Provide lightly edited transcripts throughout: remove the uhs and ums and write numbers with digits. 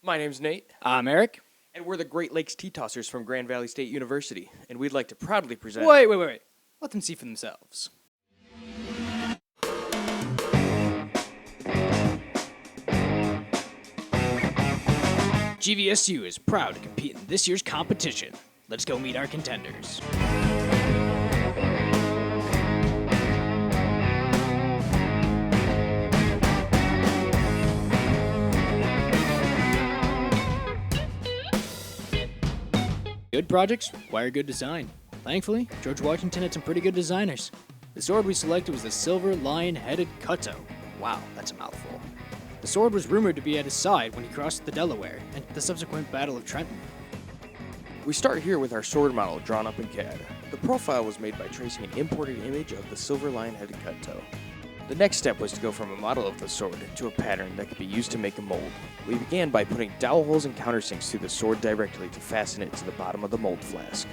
My name's Nate, I'm Eric. and we're the Great Lakes Tea Tossers from Grand Valley State University, and we'd like to proudly present... Wait. Let them see for themselves. GVSU is proud to compete in this year's competition. Let's go meet our contenders. Good projects require good design. Thankfully, George Washington had some pretty good designers. The sword we selected was the silver lion-headed Cutto. Wow, that's a mouthful. The sword was rumored to be at his side when he crossed the Delaware and the subsequent Battle of Trenton. We start here with our sword model drawn up in CAD. The profile was made by tracing an imported image of the silver lion-headed cutto. The next step was to go from a model of the sword to a pattern that could be used to make a mold. We began by putting dowel holes and countersinks through the sword directly to fasten it to the bottom of the mold flask.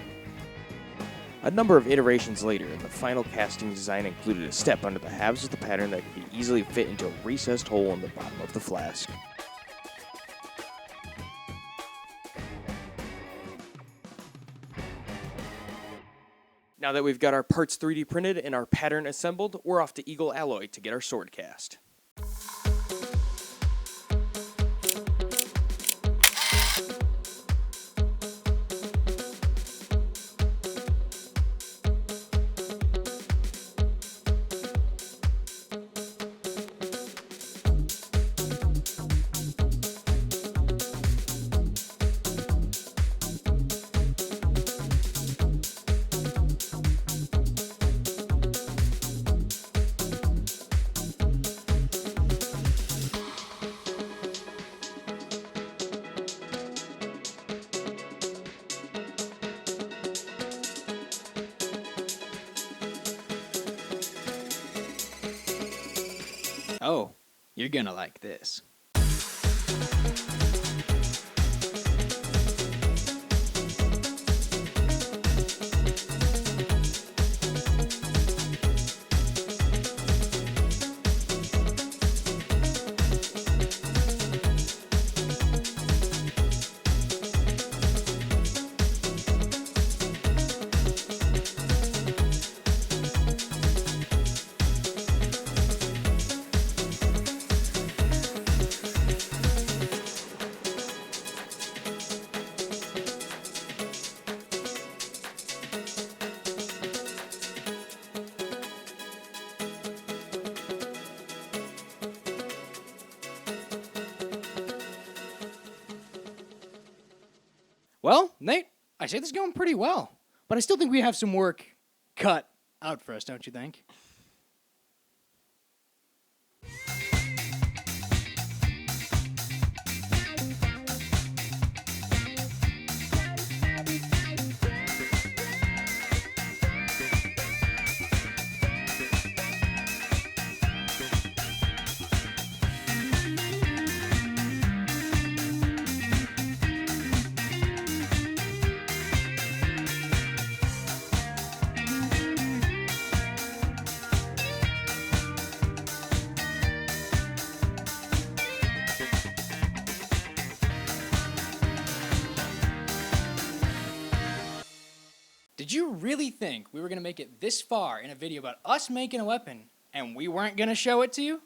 A number of iterations later, the final casting design included a step under the halves of the pattern that could be easily fit into a recessed hole in the bottom of the flask. Now that we've got our parts 3D printed and our pattern assembled, we're off to Eagle Alloy to get our sword cast. Oh, you're gonna like this. Well, Nate, I say this is going pretty well, but I still think we have some work cut out for us, don't you think? Did you really think we were going to make it this far in a video about us making a weapon and we weren't going to show it to you?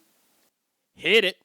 Hit it!